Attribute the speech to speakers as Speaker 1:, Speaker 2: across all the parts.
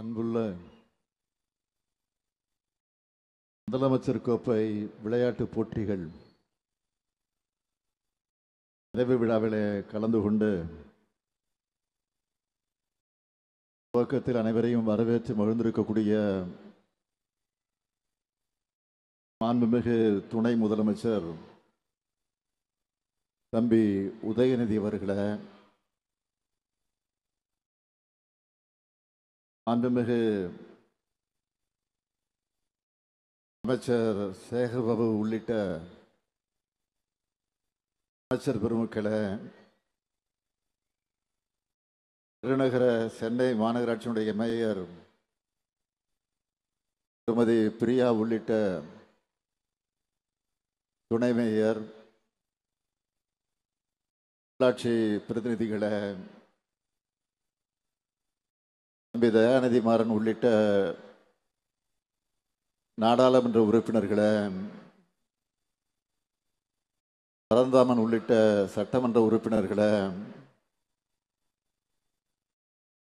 Speaker 1: அன்புள்ள முதலமைச்சர் கோப்பை விளையாட்டு போட்டிகள் நிறைவு விழாவிலே கலந்து கொண்டு துவக்கத்தில் அனைவரையும் வரவேற்று மகிழ்ந்திருக்கக்கூடிய மாண்புமிகு துணை முதலமைச்சர் தம்பி உதயநிதி அவர்களே, மாண்புமிகு அமைச்சர் சேகர் பாபு உள்ளிட்ட அமைச்சர் பெருமக்களே, திருநகர சென்னை மாநகராட்சியினுடைய மேயர் திருமதி பிரியா உள்ளிட்ட துணை மேயர், உள்ளாட்சி பிரதிநிதிகளே, தம்பி தயாநிதி மாறன் உள்ளிட்ட நாடாளுமன்ற உறுப்பினர்களே, பரந்தாமன் உள்ளிட்ட சட்டமன்ற உறுப்பினர்களே,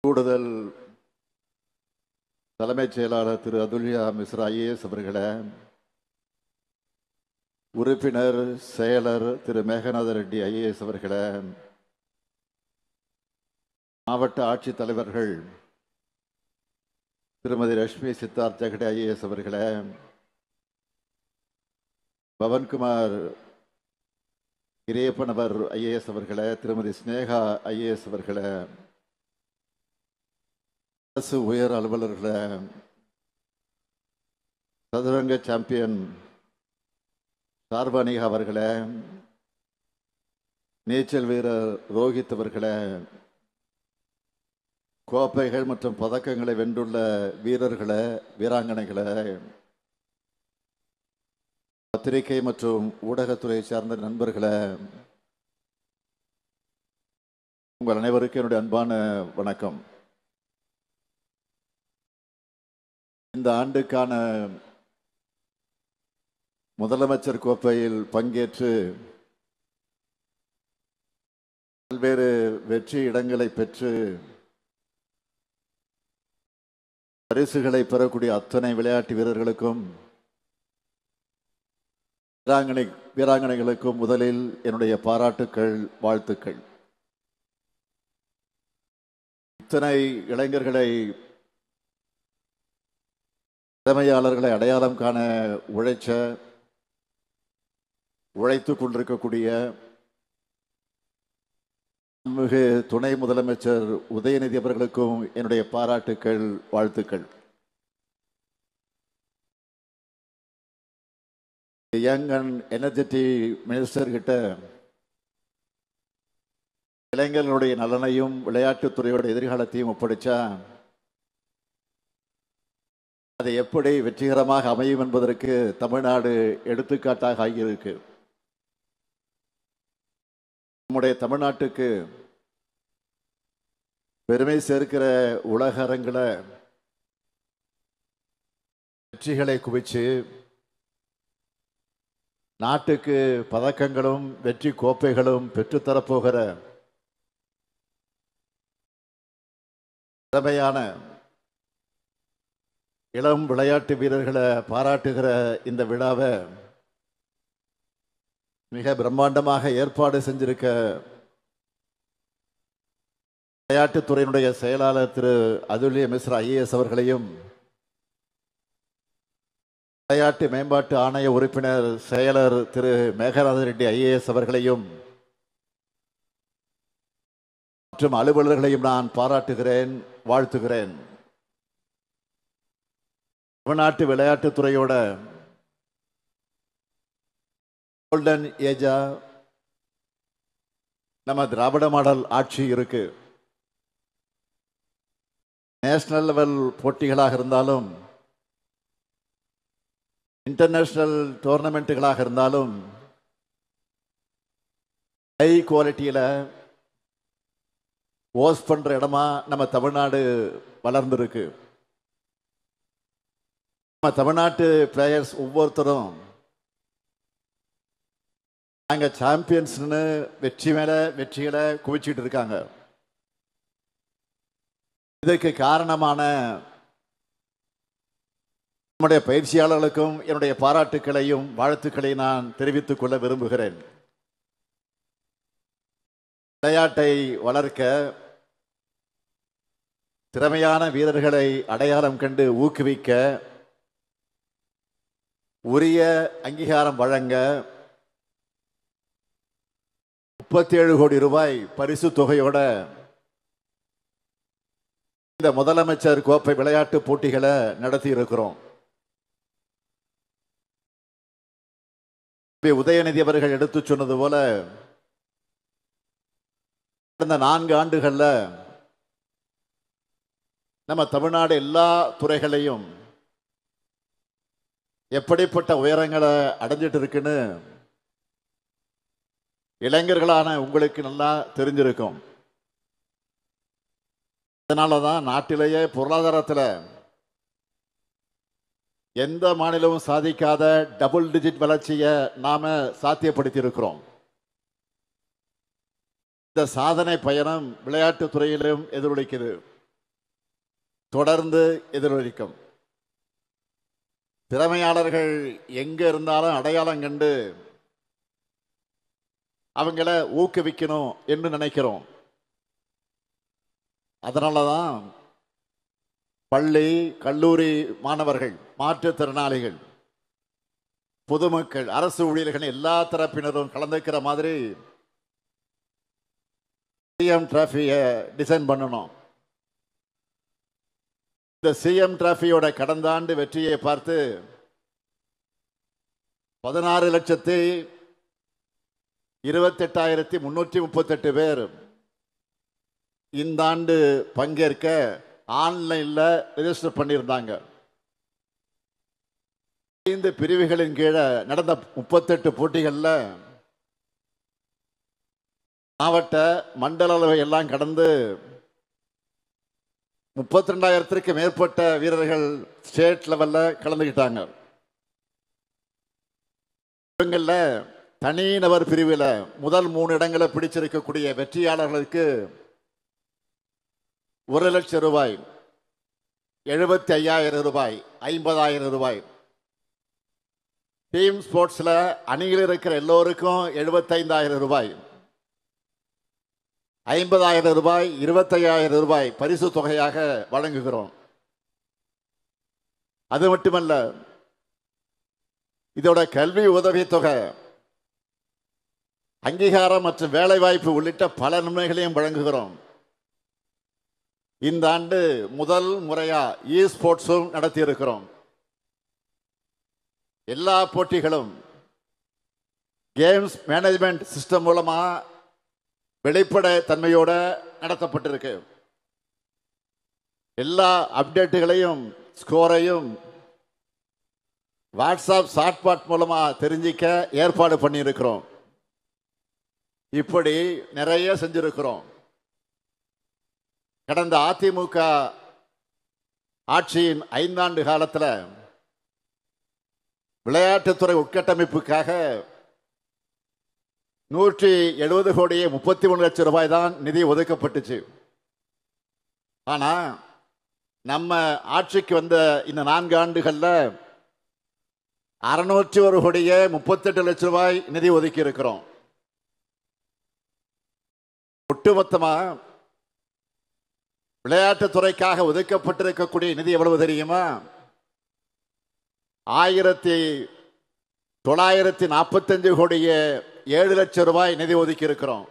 Speaker 1: கூடுதல் தலைமைச் செயலாளர் திரு அதுல்யா மிஸ்ரா IAS அவர்களே, உறுப்பினர் செயலர் திரு மேகநாத ரெட்டி IAS அவர்களே, மாவட்ட ஆட்சித்தலைவர்கள் திருமதி ரஷ்மி சித்தார்த் ஜெகடே IAS அவர்களே, பவன்குமார் கிரியப்பனவர் IAS அவர்களே, திருமதி ஸ்னேகா IAS அவர்களே, அரசு உயர் அலுவலர்களே, சதுரங்க சாம்பியன் சார்வானிகா அவர்களே, நீச்சல் வீரர் ரோஹித் அவர்களே, கோப்பைகள் மற்றும் பதக்கங்களை வென்றுள்ள வீரர்களே, வீராங்கனைகளே, பத்திரிகை மற்றும் ஊடகத்துறை சார்ந்த நண்பர்களே, உங்கள் அனைவருக்கும் என்னுடைய அன்பான வணக்கம். இந்த ஆண்டுக்கான முதலமைச்சர் கோப்பையில் பங்கேற்று பல்வேறு வெற்றி இடங்களை பெற்று பரிசுகளை பெறக்கூடிய அத்தனை விளையாட்டு வீரர்களுக்கும் வீராங்கனைகளுக்கும் முதலில் என்னுடைய பாராட்டுக்கள், வாழ்த்துக்கள். இத்தனை இளைஞர்களை, திறமையாளர்களை அடையாளம் காண உழைத்துக் கொண்டிருக்கக்கூடிய மிகு துணை முதலமைச்சர் உதயநிதி அவர்களுக்கும் என்னுடைய பாராட்டுக்கள், வாழ்த்துக்கள். யங் அண்ட் எனர்ஜெட்டிக் மினிஸ்டர் கிட்ட இளைஞர்களுடைய நலனையும் விளையாட்டுத்துறையோட எதிர்காலத்தையும் ஒப்படைச்சா அதை எப்படி வெற்றிகரமாக அமையும் என்பதற்கு தமிழ்நாடு எடுத்துக்காட்டாக ஆகியிருக்கு. நம்முடைய தமிழ்நாட்டுக்கு பெருமை சேர்க்கிற உலக அரங்கில் வெற்றிகளை குவிச்சு நாட்டுக்கு பதக்கங்களும் வெற்றி கோப்பைகளும் பெற்றுத்தரப்போகிற திறமையான இளம் விளையாட்டு வீரர்களை பாராட்டுகிற இந்த விழாவை மிக பிரம்மாண்டமாக ஏற்பாடு செஞ்சிருக்க விளையாட்டுத்துறையினுடைய செயலாளர் திரு அதுல்யா மிஸ்ரா IAS அவர்களையும், விளையாட்டு மேம்பாட்டு ஆணைய உறுப்பினர் செயலர் திரு மேகநாத ரெட்டி IAS அவர்களையும் மற்றும் அலுவலர்களையும் நான் பாராட்டுகிறேன், வாழ்த்துகிறேன். தமிழ்நாட்டு விளையாட்டுத்துறையோட கோல்டன் ஏஜா நம்ம திராவிட மாடல் ஆட்சி இருக்கு. நேஷனல் லெவல் போட்டிகளாக இருந்தாலும், இன்டர்நேஷனல் டோர்னமெண்ட்டுகளாக இருந்தாலும் ஹை குவாலிட்டியில ஹோஸ்ட் பண்ற இடமா நம்ம தமிழ்நாடு வளர்ந்துருக்கு. நம்ம தமிழ்நாட்டு பிளேயர்ஸ் ஒவ்வொருத்தரும் நாங்க சாம்பியன்ஸ்னு வெற்றி மேல வெற்றிகளை குவிச்சிட்டு இருக்காங்க. இதற்கு காரணமான நம்முடைய பயிற்சியாளர்களுக்கும் என்னுடைய பாராட்டுக்களையும் வாழ்த்துக்களையும் நான் தெரிவித்துக் கொள்ள விரும்புகிறேன். விளையாட்டை வளர்க்க திறமையான வீரர்களை அடையாளம் கண்டு ஊக்குவிக்க உரிய அங்கீகாரம் வழங்க 37 கோடி ரூபாய் பரிசு தொகையோட இந்த முதலமைச்சர் கோப்பை விளையாட்டு போட்டிகளை நடத்தி இருக்கிறோம். உதயநிதி அவர்கள் எடுத்து சொன்னது போல கடந்த 4 ஆண்டுகள்ல நம்ம தமிழ்நாடு எல்லா துறைகளையும் எப்படிப்பட்ட உயரங்களை அடைஞ்சிட்டு இருக்குன்னு இளைஞர்களான உங்களுக்கு நல்லா தெரிஞ்சிருக்கும். அதனாலதான் நாட்டிலேயே பொருளாதாரத்தில் எந்த மாநிலமும் சாதிக்காத டபுள் டிஜிட் வளர்ச்சியை நாம சாத்தியப்படுத்தி இருக்கிறோம். இந்த சாதனை பயணம் விளையாட்டு துறையிலும் எதிரொலிக்குது, தொடர்ந்து எதிரொலிக்கும். திறமையாளர்கள் எங்க இருந்தாலும் அடையாளம் கண்டு அவங்கள ஊக்குவிக்கணும் என்று நினைக்கிறோம். அதனாலதான் பள்ளி கல்லூரி மாணவர்கள், மாற்றுத்திறனாளிகள், பொதுமக்கள், அரசு ஊழியர்கள் எல்லா தரப்பினரும் கலந்துக்கிற மாதிரி சிஎம் டிராஃபியை டிசைன் பண்ணணும். இந்த சிஎம் டிராஃபியோட கடந்த ஆண்டு வெற்றியை பார்த்து 16,28,338 பேர் இந்த ஆண்டு பங்கேற்க ஆன்லைன்ல ரெஜிஸ்டர் பண்ணியிருந்தாங்க. 5 பிரிவுகளின் கீழே நடந்த 38 போட்டிகள்ல மாவட்ட மண்டல அளவை எல்லாம் கடந்து 32,000க்கு மேற்பட்ட வீரர்கள் ஸ்டேட் லெவல்ல கலந்துக்கிட்டாங்க. இவங்கள தனிநபர் பிரிவில் முதல் 3 இடங்களை பிடிச்சிருக்கக்கூடிய வெற்றியாளர்களுக்கு 1 லட்சம் ரூபாய், 75,000 ரூபாய், 50,000 ரூபாய். டீம் ஸ்போர்ட்ஸ்ல அணியில் இருக்கிற எல்லோருக்கும் 75,000 ரூபாய், 50,000 ரூபாய், 25,000 ரூபாய் பரிசு தொகையாக வழங்குகிறோம். அது மட்டுமல்ல, இதோட கல்வி உதவித்தொகை, அங்கீகாரம் மற்றும் வேலை வாய்ப்பு உள்ளிட்ட பல நன்மைகளையும் வழங்குகிறோம். இந்த ஆண்டு முதல் முறையா இ ஸ்போர்ட்ஸும் நடத்தி இருக்கிறோம். எல்லா போட்டிகளும் கேம்ஸ் மேனேஜ்மெண்ட் சிஸ்டம் மூலமா வெளிப்பட தன்மையோட நடத்தப்பட்டிருக்கு. எல்லா அப்டேட்டுகளையும் ஸ்கோரையும் வாட்ஸ்அப் சாட்பாட் மூலமா தெரிஞ்சிக்க ஏற்பாடு பண்ணியிருக்கிறோம். இப்படி நிறைய செஞ்சிருக்கிறோம். கடந்த அதிமுக ஆட்சியின் 5 ஆண்டு காலத்தில் விளையாட்டுத்துறை உட்கட்டமைப்புக்காக 170 கோடியே 33 லட்சம் ரூபாய் தான் நிதி ஒதுக்கப்பட்டுச்சு. ஆனா நம்ம ஆட்சிக்கு வந்த இந்த 4 ஆண்டுகள்ல 601 கோடியே 38 லட்சம் ரூபாய் நிதி ஒதுக்கி இருக்கிறோம். ஒட்டுமொத்தமா விளையாட்டுத்துறைக்காக ஒதுக்கப்பட்டிருக்கக்கூடிய நிதி எவ்வளவு தெரியுமா? 1945 கோடியே 7 லட்சம் ரூபாய் நிதி ஒதுக்கி இருக்கிறோம்.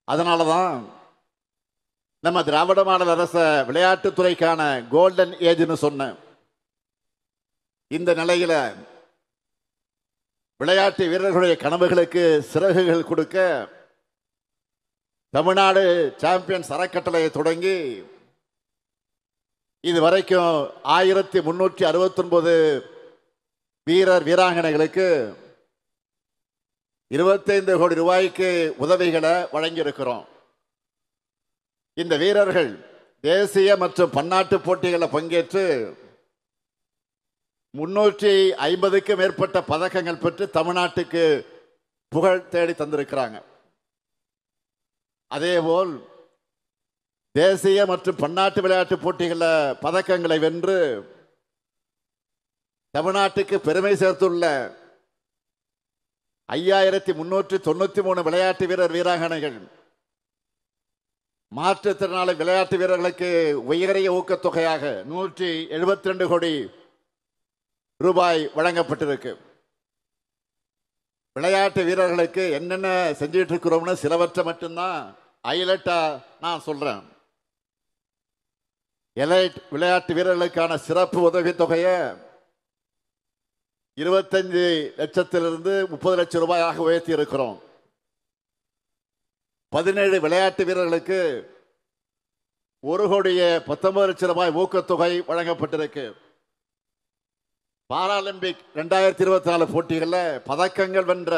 Speaker 1: அதனாலதான் நம்ம திராவிட மாடல் அரச விளையாட்டுத்துறைக்கான கோல்டன் ஏஜ்னு சொன்ன இந்த நிலையில விளையாட்டு வீரர்களுடைய கனவுகளுக்கு சிறகுகள் கொடுக்க தமிழ்நாடு சாம்பியன்ஸ் அறக்கட்டளையை தொடங்கி இதுவரைக்கும் 1369 வீரர் வீராங்கனைகளுக்கு 25 கோடி ரூபாய்க்கு உதவிகளை வழங்கியிருக்கிறோம். இந்த வீரர்கள் தேசிய மற்றும் பன்னாட்டு போட்டிகளில் பங்கேற்று 350க்கும் மேற்பட்ட பதக்கங்கள் பெற்று தமிழ்நாட்டுக்கு புகழ் தேடி தந்திருக்கிறாங்க. அதேபோல் தேசிய மற்றும் பன்னாட்டு விளையாட்டு போட்டிகளில் பதக்கங்களை வென்று தமிழ்நாட்டுக்கு பெருமை சேர்த்துள்ள 5393 விளையாட்டு வீரர் வீராங்கனைகள், மாற்றுத்திறனாளி விளையாட்டு வீரர்களுக்கு உயரிய ஊக்கத்தொகையாக 172 கோடி ரூபாய் வழங்கப்பட்டிருக்கு. விளையாட்டு வீரர்களுக்கு என்னென்ன செஞ்சிட்டு இருக்கிறோம்னு சிலவற்றை மட்டும்தான் ஹைலைட்டா நான் சொல்றேன். எலைட் விளையாட்டு வீரர்களுக்கான சிறப்பு உதவித்தொகையை 25 லட்சத்திலிருந்து 30 லட்சம் ரூபாயாக உயர்த்தி இருக்கிறோம். 17 விளையாட்டு வீரர்களுக்கு 1,19 லட்சம் ரூபாய் ஊக்கத்தொகை வழங்கப்பட்டிருக்கு. பாராலிம்பிக் 2024 போட்டிகளில் பதக்கங்கள் வென்ற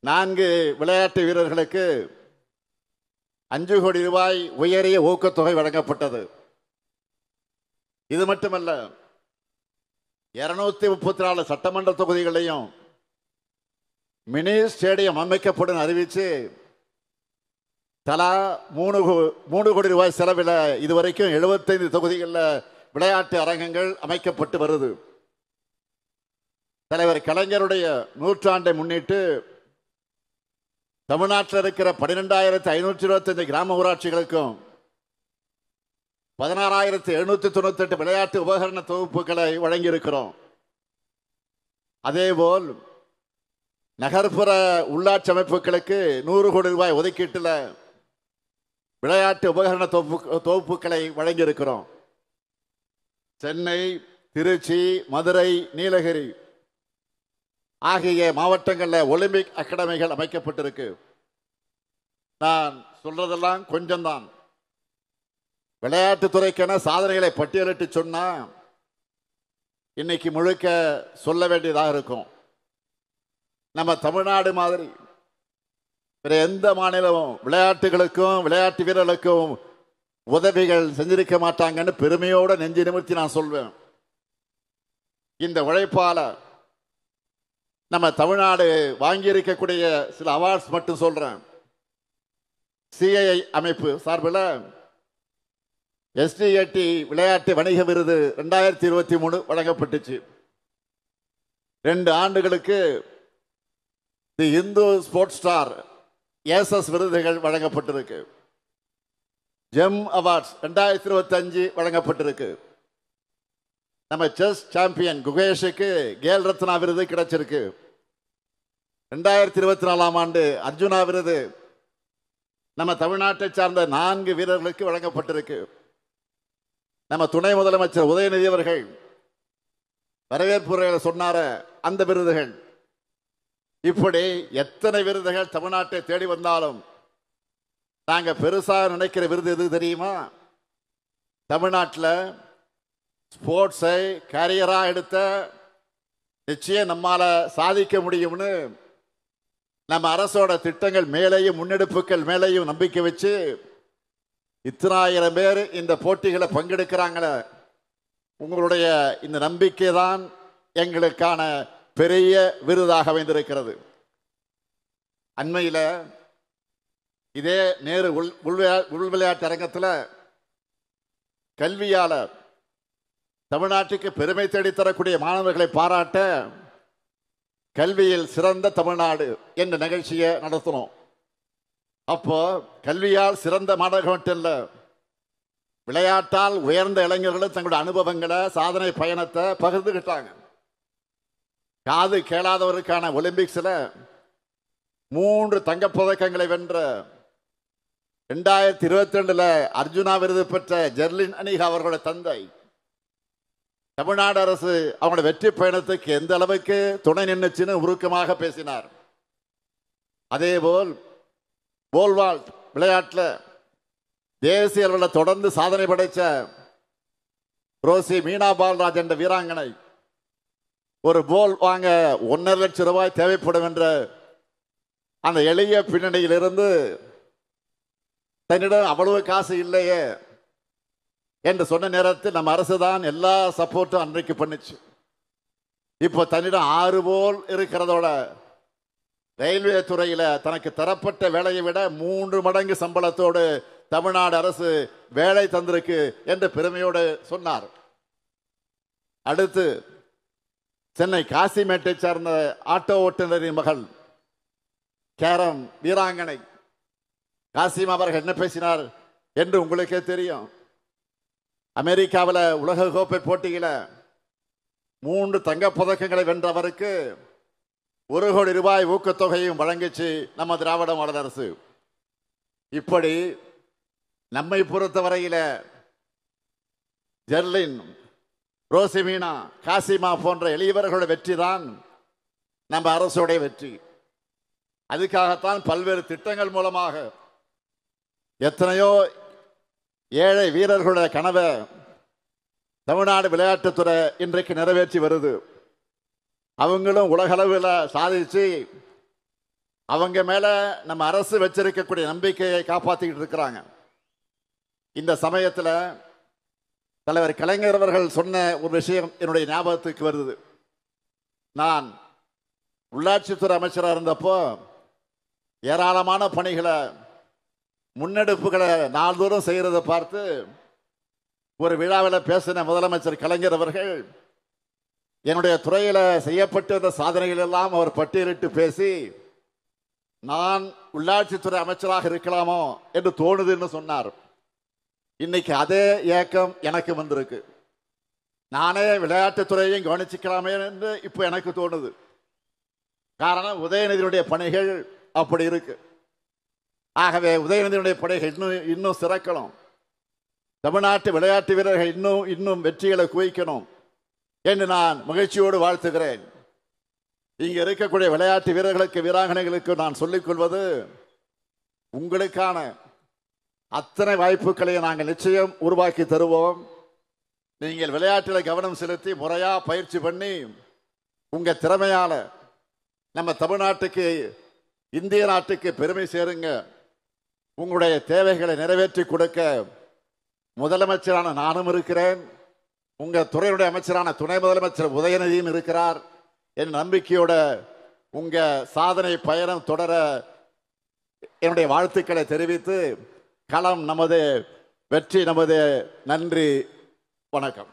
Speaker 1: 4 விளையாட்டு வீரர்களுக்கு 5 கோடி ரூபாய் உயரிய ஊக்கத்தொகை வழங்கப்பட்டது. இது மட்டுமல்ல, 234 சட்டமன்ற தொகுதிகளையும் மினி ஸ்டேடியம் அமைக்கப்படும் அறிவித்து தலா 3 கோடி ரூபாய் செலவில் இதுவரைக்கும் 75 தொகுதிகளில் விளையாட்டு அரங்கங்கள் அமைக்கப்பட்டு வருது. தலைவர் கலைஞருடைய நூற்றாண்டை முன்னிட்டு தமிழ்நாட்டில் இருக்கிற 12,525 கிராம ஊராட்சிகளுக்கும் 16,798 விளையாட்டு உபகரண தொகுப்புகளை வழங்கியிருக்கிறோம். அதேபோல் நகர்ப்புற உள்ளாட்சி அமைப்புகளுக்கு 100 கோடி ரூபாய் ஒதுக்கீட்டில் விளையாட்டு உபகரண தொகுப்புகளை வழங்கியிருக்கிறோம். சென்னை, திருச்சி, மதுரை, நீலகிரி ஆகிய மாவட்டங்களில் ஒலிம்பிக் அகாடமிகள் அமைக்கப்பட்டிருக்கு. நான் சொல்றதெல்லாம் கொஞ்சம்தான். விளையாட்டுத்துறைக்கான சாதனைகளை பட்டியலிட்டு சொன்னா இன்னைக்கு முழுக்க சொல்ல வேண்டியதாக இருக்கும். நம்ம தமிழ்நாடு மாதிரி வேற எந்த மாநிலமும் விளையாட்டுகளுக்கும் விளையாட்டு வீரர்களுக்கும் உதவிகள் செஞ்சிருக்க மாட்டாங்கன்னு பெருமையோடு நெஞ்சு நிமிர்த்தி நான் சொல்வேன். இந்த உழைப்பால நம்ம தமிழ்நாடு வாங்கி இருக்கக்கூடிய சில அவார்ட்ஸ் மட்டும் சொல்றேன். சிஐஐ அமைப்பு சார்பில் எஸ்டிஏடி விளையாட்டு வணிக விருது 2023 வழங்கப்பட்டுச்சு. 2 ஆண்டுகளுக்கு தி இந்து ஸ்போர்ட்ஸ் ஸ்டார் ஏசஸ் விருதுகள் வழங்கப்பட்டிருக்கு. ஜெம் அவார்ட்ஸ் 2025 வழங்கப்பட்டிருக்கு. நம்ம செஸ் சாம்பியன் குகேஷுக்கு கேல் ரத்னா விருது கிடைச்சிருக்கு. 2024 ஆண்டு அர்ஜுனா விருது நம்ம தமிழ்நாட்டை சார்ந்த 4 வீரர்களுக்கு வழங்கப்பட்டிருக்கு. நம்ம துணை முதலமைச்சர் உதயநிதி அவர்கள் வரவேற்புரையில் சொன்னார அந்த விருதுகள். இப்படி எத்தனை விருதுகள் தமிழ்நாட்டை தேடி வந்தாலும் நாங்க பெருசா நினைக்கிற விருது எது தெரியுமா? தமிழ்நாட்டில் ஸ்போர்ட்ஸை கேரியரா எடுத்த நிச்சயம் நம்மால சாதிக்க முடியும்னு நம்ம அரசோட திட்டங்கள் மேலேயும் முன்னெடுப்புகள் மேலேயும் நம்பிக்கை வச்சு இத்தனாயிரம் பேர் இந்த போட்டிகளை பங்கெடுக்கிறாங்களே, உங்களுடைய இந்த நம்பிக்கை தான் எங்களுக்கான பெரிய விருதாக அமைந்திருக்கிறது. அண்மையில் இதே நேரு உள் விளையாட்டு அரங்கத்தில் கல்வியாளர் தமிழ்நாட்டுக்கு பெருமை தேடித்தரக்கூடிய மாணவர்களை பாராட்ட கல்வியில் சிறந்த தமிழ்நாடு என்ற நிகழ்ச்சியை நடத்தினோம். அப்போ கல்வியால் சிறந்த மாணவர்கள் மட்டும் இல்லை, விளையாட்டால் உயர்ந்த இளைஞர்களும் தங்களுடைய அனுபவங்களை சாதனை பயணத்தை பகிர்ந்துகிட்டாங்க. காது கேளாதவருக்கான ஒலிம்பிக்ஸில் 3 தங்கப்பதக்கங்களை வென்ற 2022 அர்ஜுனா விருது பெற்ற ஜெர்லின் அனிகா அவர்களுடைய தந்தை தமிழ்நாடு அரசு அவங்களுடைய வெற்றி பயணத்துக்கு எந்த அளவுக்கு துணை நின்றுச்சுன்னு உருக்கமாக பேசினார். அதேபோல் போல்வால்ட் விளையாட்டில் தேசிய அளவில் தொடர்ந்து சாதனை படைத்த ரோசி மீனா பால்ராஜ் என்ற வீராங்கனை ஒரு போல் வாங்க 1.5 லட்சம் ரூபாய் தேவைப்படும் என்ற அந்த எளிய பின்னணியிலிருந்து தன்னிடம் அவ்வளவு காசு இல்லையே என்று சொன்ன நேரத்தில் நம்ம அரசு தான் எல்லா சப்போர்ட்டும் அன்றைக்கு பண்ணுச்சு. இப்போ தன்னிடம் 6 போல் இருக்கிறதோட ரயில்வே துறையில் தனக்கு தரப்பட்ட வேலையை விட 3 மடங்கு சம்பளத்தோடு தமிழ்நாடு அரசு வேலை தந்திருக்கு என்று பெருமையோடு சொன்னார். அடுத்து சென்னை காசிமேட்டை சேர்ந்த ஆட்டோ ஓட்டுநரின் மகள் கேரம் வீராங்கனை காசிம் அவர்கள் என்ன பேசினார் என்று உங்களுக்கே தெரியும். அமெரிக்காவில் உலக கோப்பை போட்டியில 3 தங்கப் பதக்கங்களை வென்றவருக்கு 1 கோடி ரூபாய் ஊக்கத்தொகையும் வழங்கிச்சு நம்ம திராவிட மாடல் அரசு. இப்படி நம்மை பொறுத்தவரையில ஜெர்லின், ரோசிமீனா, காசிமா போன்ற எளியவர்களுடைய வெற்றி தான் நம்ம அரசுடைய வெற்றி. அதுக்காகத்தான் பல்வேறு திட்டங்கள் மூலமாக எத்தனையோ ஏழை வீரர்களுடைய கனவை தமிழ்நாடு விளையாட்டுத்துறை இன்றைக்கு நிறைவேற்றி வருது. அவங்களும் உலகளவில் சாதிச்சு அவங்க மேல நம்ம அரசு வச்சிருக்கக்கூடிய நம்பிக்கையை காப்பாற்றிக்கிட்டு இருக்கிறாங்க. இந்த சமயத்தில் தலைவர் கலைஞர் அவர்கள் சொன்ன ஒரு விஷயம் என்னுடைய ஞாபகத்துக்கு வருது. நான் உள்ளாட்சித்துறை அமைச்சராக இருந்தப்போ ஏராளமான பணிகளை முன்னெடுப்புகளை நாள்தோறும் செய்கிறத பார்த்து ஒரு விழாவில் பேசின முதலமைச்சர் கலைஞர் அவர்கள் என்னுடைய துறையில் செய்யப்பட்ட சாதனைகள் எல்லாம் அவர் பட்டியலிட்டு பேசி, நான் உள்ளாட்சித்துறை அமைச்சராக இருக்கலாமோ என்று தோணுதுன்னு சொன்னார். இன்னைக்கு அதே ஏக்கம் எனக்கு வந்திருக்கு. நானே விளையாட்டுத்துறையையும் கவனிச்சுக்கலாமே என்று இப்போ எனக்கு தோணுது. காரணம், உதயநிதியுடைய பணிகள் அப்படி இருக்கு. ஆகவே உதயநிதியுடைய பணிகள் இன்னும் சிறக்கணும். தமிழ்நாட்டு விளையாட்டு வீரர்கள் இன்னும் வெற்றிகளை குவிக்கணும் என்று நான் மகிழ்ச்சியோடு வாழ்த்துகிறேன். இங்க இருக்கக்கூடிய விளையாட்டு வீரர்களுக்கு, வீராங்கனைகளுக்கு நான் சொல்லிக் கொள்வது, உங்களுக்கான அத்தனை வாய்ப்புகளை நாங்கள் நிச்சயம் உருவாக்கி தருவோம். நீங்கள் விளையாட்டில் கவனம் செலுத்தி முறையா பயிற்சி பண்ணி உங்க திறமையால நம்ம தமிழ்நாட்டுக்கு, இந்திய நாட்டுக்கு பெருமை சேருங்க. உங்களுடைய தேவைகளை நிறைவேற்றி கொடுக்க முதலமைச்சரான நானும் இருக்கிறேன். உங்க துறையுடைய அமைச்சரான துணை முதலமைச்சர் உதயநிதியும் இருக்கிறார். என் நம்பிக்கையோட உங்க சாதனை பயணம் தொடர என்னுடைய வாழ்த்துக்களை தெரிவித்து, களம் நமது, வெற்றி நமது. நன்றி, வணக்கம்.